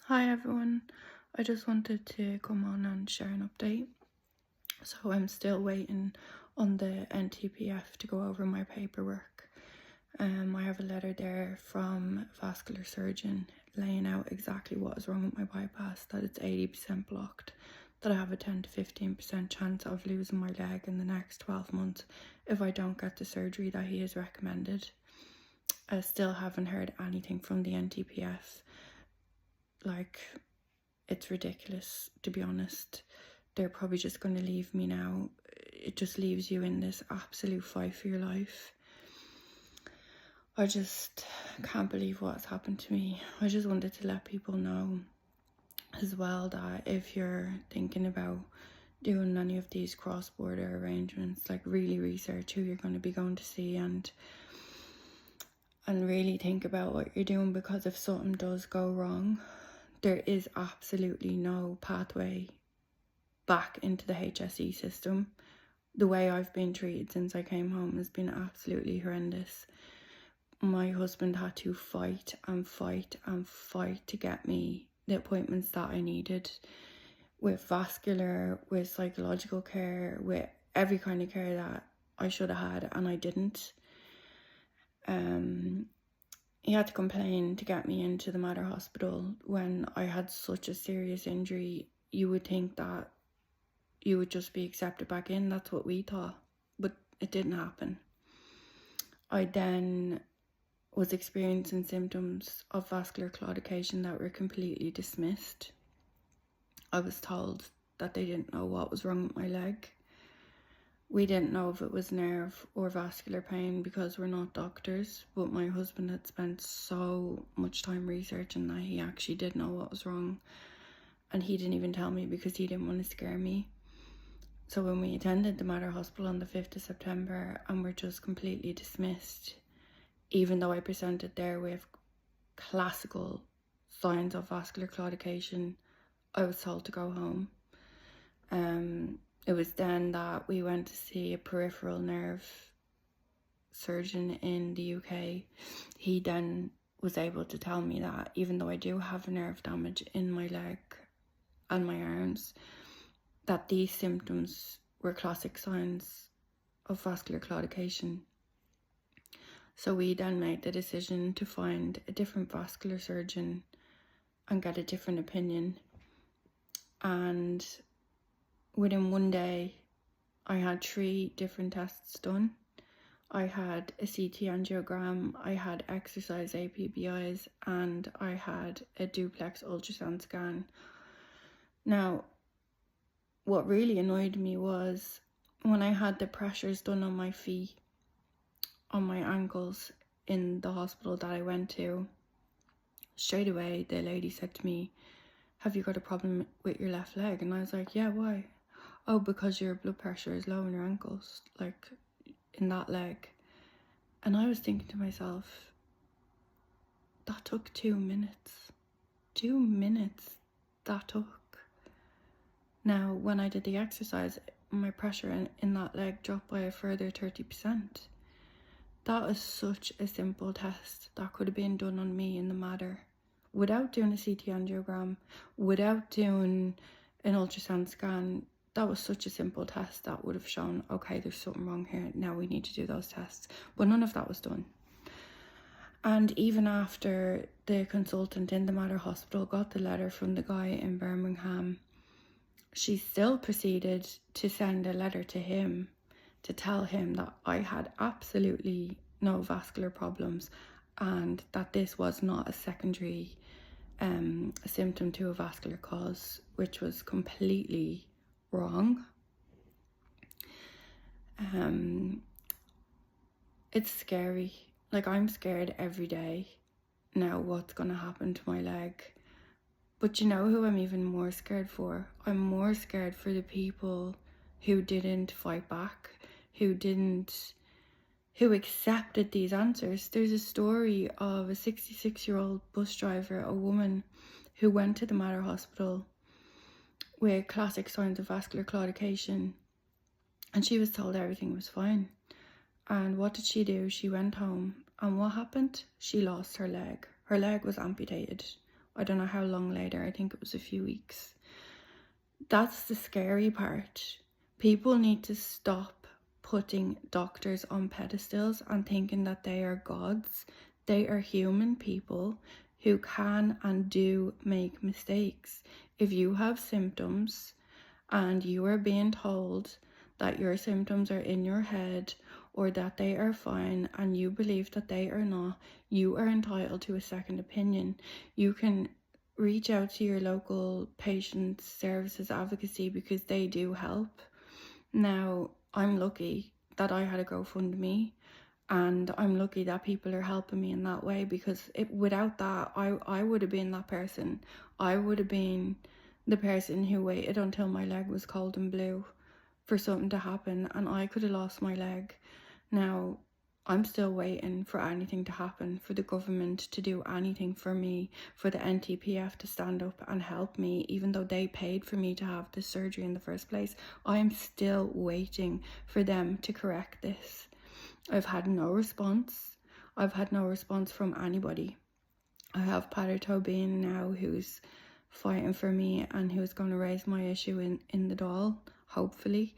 Hi everyone, I just wanted to come on and share an update. So I'm still waiting on the NTPF to go over my paperwork. I have a letter there from a vascular surgeon laying out exactly what is wrong with my bypass, that it's 80% blocked, that I have a 10 to 15% chance of losing my leg in the next 12 months if I don't get the surgery that he has recommended. I still haven't heard anything from the NTPF. It's ridiculous, to be honest. They're probably just going to leave me now. It just leaves you in this absolute fight for your life. I just can't believe what's happened to me. I just wanted to let people know as well that if you're thinking about doing any of these cross-border arrangements, really research who you're going to be going to see and really think about what you're doing, because if something does go wrong, there is absolutely no pathway back into the HSE system. The way I've been treated since I came home has been absolutely horrendous. My husband had to fight and fight and fight to get me the appointments that I needed, with vascular, with psychological care, with every kind of care that I should have had, and I didn't. He had to complain to get me into the Mater Hospital when I had such a serious injury. You would think that you would just be accepted back in. That's what we thought, but it didn't happen. I then was experiencing symptoms of vascular claudication that were completely dismissed. I was told that they didn't know what was wrong with my leg. We didn't know if it was nerve or vascular pain because we're not doctors, but my husband had spent so much time researching that he actually did know what was wrong, and he didn't even tell me because he didn't want to scare me. So when we attended the Mater Hospital on the 5th of September and were just completely dismissed, even though I presented there with classical signs of vascular claudication, I was told to go home. It was then that we went to see a peripheral nerve surgeon in the UK. He then was able to tell me that even though I do have nerve damage in my leg and my arms, that these symptoms were classic signs of vascular claudication. So we then made the decision to find a different vascular surgeon and get a different opinion. And within one day, I had 3 different tests done. I had a CT angiogram, I had exercise APBIs, and I had a duplex ultrasound scan. Now, what really annoyed me was when I had the pressures done on my feet, on my ankles in the hospital that I went to, straight away the lady said to me, "Have you got a problem with your left leg?" And I was like, "Yeah, why?" "Oh, because your blood pressure is low in your ankles, in that leg." And I was thinking to myself, that took 2 minutes. 2 minutes that took. Now, when I did the exercise, my pressure in that leg dropped by a further 30%. That is such a simple test that could have been done on me in the Mater, without doing a CT angiogram, without doing an ultrasound scan. That was such a simple test that would have shown, okay, there's something wrong here, now we need to do those tests. But none of that was done. And even after the consultant in the Mater Hospital got the letter from the guy in Birmingham, she still proceeded to send a letter to him to tell him that I had absolutely no vascular problems and that this was not a secondary symptom to a vascular cause, which was completely wrong. It's scary. I'm scared every day now what's going to happen to my leg. But you know who I'm even more scared for? I'm more scared for the people who didn't fight back, who accepted these answers. There's a story of a 66-year-old bus driver, a woman, who went to the Mater Hospital with classic signs of vascular claudication, and she was told everything was fine. And what did she do? She went home, and what happened? She lost her leg. Her leg was amputated. I don't know how long later, I think it was a few weeks. That's the scary part. People need to stop putting doctors on pedestals and thinking that they are gods. They are human people who can and do make mistakes. If you have symptoms and you are being told that your symptoms are in your head or that they are fine and you believe that they are not, you are entitled to a second opinion. You can reach out to your local patient services advocacy because they do help. Now, I'm lucky that I had a GoFundMe, and I'm lucky that people are helping me in that way, because without that, I would have been that person. I would have been the person who waited until my leg was cold and blue for something to happen, and I could have lost my leg. Now, I'm still waiting for anything to happen, for the government to do anything for me, for the NTPF to stand up and help me, even though they paid for me to have this surgery in the first place. I am still waiting for them to correct this. I've had no response. I've had no response from anybody. I have Pater Tobin now, who's fighting for me and who's going to raise my issue in the Dáil, hopefully.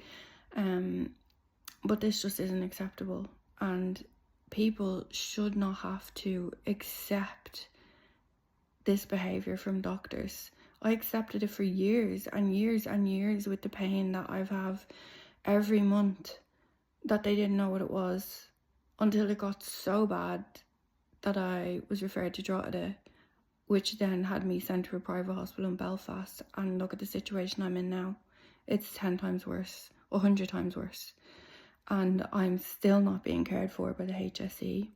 But this just isn't acceptable, and people should not have to accept this behaviour from doctors. I accepted it for years and years and years with the pain that I've had every month, that they didn't know what it was, until it got so bad that I was referred to Drogheda, which then had me sent to a private hospital in Belfast. And look at the situation I'm in now. It's 10 times worse, 100 times worse. And I'm still not being cared for by the HSE.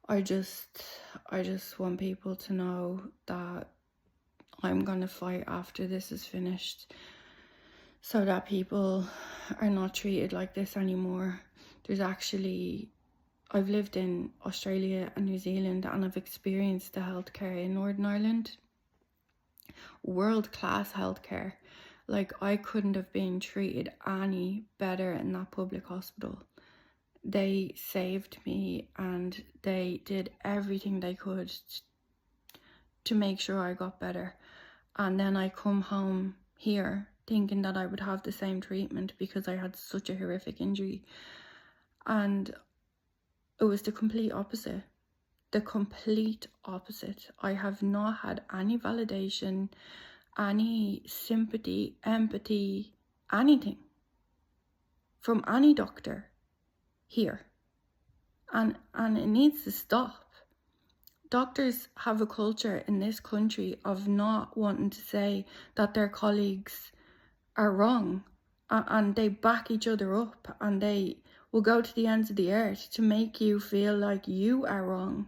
I just want people to know that I'm going to fight after this is finished, so that people are not treated like this anymore. I've lived in Australia and New Zealand, and I've experienced the healthcare in Northern Ireland. World-class healthcare. Like, I couldn't have been treated any better in that public hospital. They saved me and they did everything they could to make sure I got better. And then I come home here thinking that I would have the same treatment because I had such a horrific injury. And it was the complete opposite. The complete opposite. I have not had any validation, any sympathy, empathy, anything from any doctor here. And it needs to stop. Doctors have a culture in this country of not wanting to say that their colleagues are wrong, and they back each other up, and they will go to the ends of the earth to make you feel like you are wrong.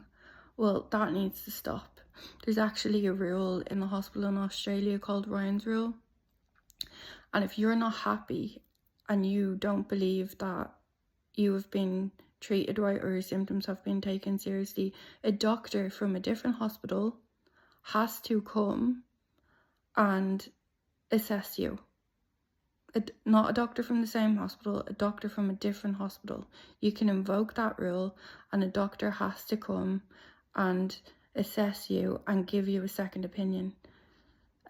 Well, that needs to stop. There's actually a rule in the hospital in Australia called Ryan's Rule. And if you're not happy and you don't believe that you have been treated right or your symptoms have been taken seriously, a doctor from a different hospital has to come and assess you. Not a doctor from the same hospital, a doctor from a different hospital. You can invoke that rule, and a doctor has to come and assess you and give you a second opinion.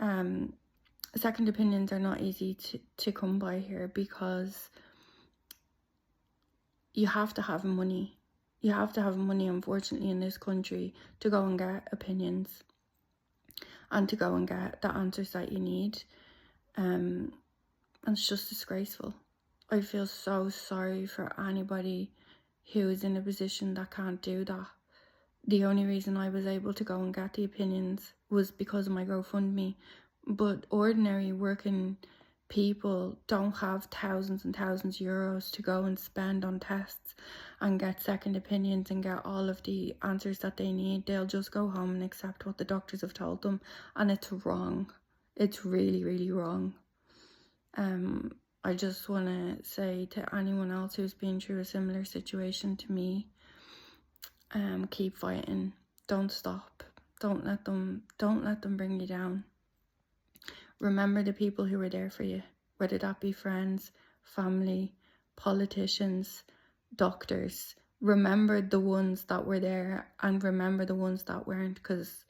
Second opinions are not easy to come by here, because you have to have money. You have to have money, unfortunately, in this country to go and get opinions and to go and get the answers that you need. And it's just disgraceful. I feel so sorry for anybody who is in a position that can't do that. The only reason I was able to go and get the opinions was because of my GoFundMe. But ordinary working people don't have thousands and thousands of euros to go and spend on tests and get second opinions and get all of the answers that they need. They'll just go home and accept what the doctors have told them, and it's wrong. It's really, really wrong. I just want to say to anyone else who's been through a similar situation to me, keep fighting. Don't stop. Don't let them bring you down. Remember the people who were there for you, whether that be friends, family, politicians, doctors. Remember the ones that were there, and remember the ones that weren't, because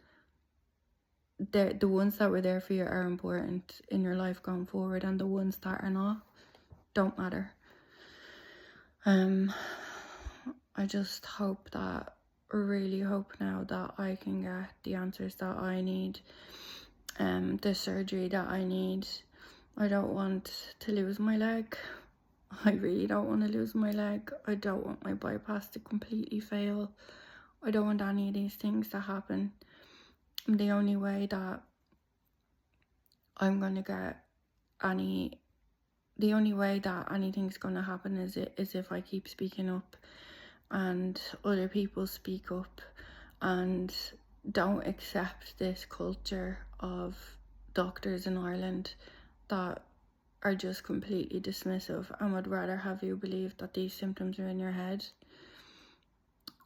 the ones that were there for you are important in your life going forward, and the ones that are not don't matter. I just hope that, really hope now that I can get the answers that I need, the surgery that I need. I don't want to lose my leg. I really don't want to lose my leg. I don't want my bypass to completely fail. I don't want any of these things to happen. The only way that I'm going to get the only way that anything's going to happen is if I keep speaking up, and other people speak up and don't accept this culture of doctors in Ireland that are just completely dismissive and would rather have you believe that these symptoms are in your head.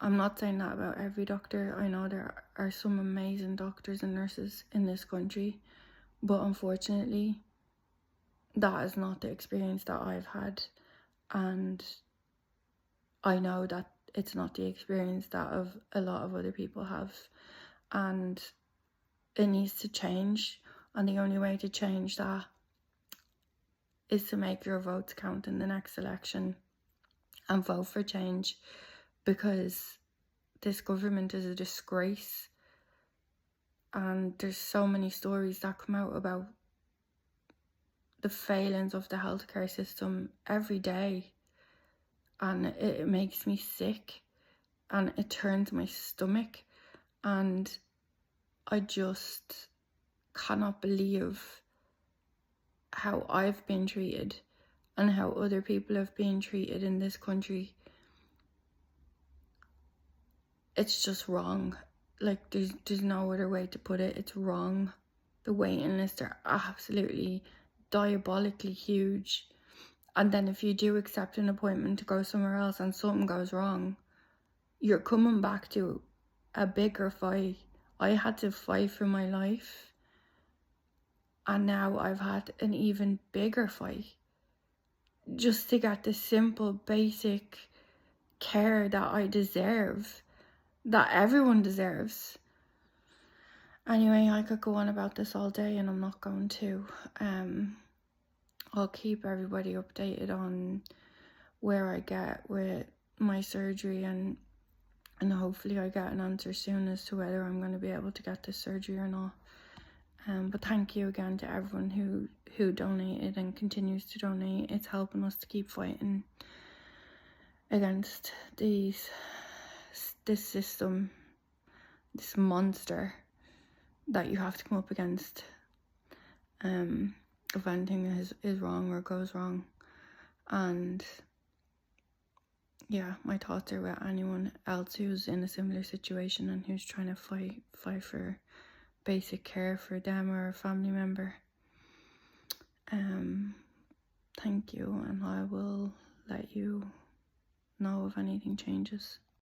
I'm not saying that about every doctor. I know there are some amazing doctors and nurses in this country, but unfortunately that is not the experience that I've had, and I know that it's not the experience that of a lot of other people have, and it needs to change. And the only way to change that is to make your votes count in the next election and vote for change, because this government is a disgrace, and there's so many stories that come out about the failings of the healthcare system every day, and it makes me sick and it turns my stomach, and I just cannot believe how I've been treated and how other people have been treated in this country. It's just wrong. Like, there's no other way to put it. It's wrong. The waiting lists are absolutely diabolically huge. And then if you do accept an appointment to go somewhere else and something goes wrong, you're coming back to a bigger fight. I had to fight for my life, and now I've had an even bigger fight just to get the simple, basic care that I deserve, that everyone deserves. Anyway, I could go on about this all day and I'm not going to. I'll keep everybody updated on where I get with my surgery, and hopefully I get an answer soon as to whether I'm going to be able to get this surgery or not. But thank you again to everyone who donated and continues to donate. It's helping us to keep fighting against this system, this monster that you have to come up against if anything is wrong or goes wrong. And yeah, my thoughts are with anyone else who's in a similar situation and who's trying to fight for basic care for them or a family member. Thank you, and I will let you know if anything changes.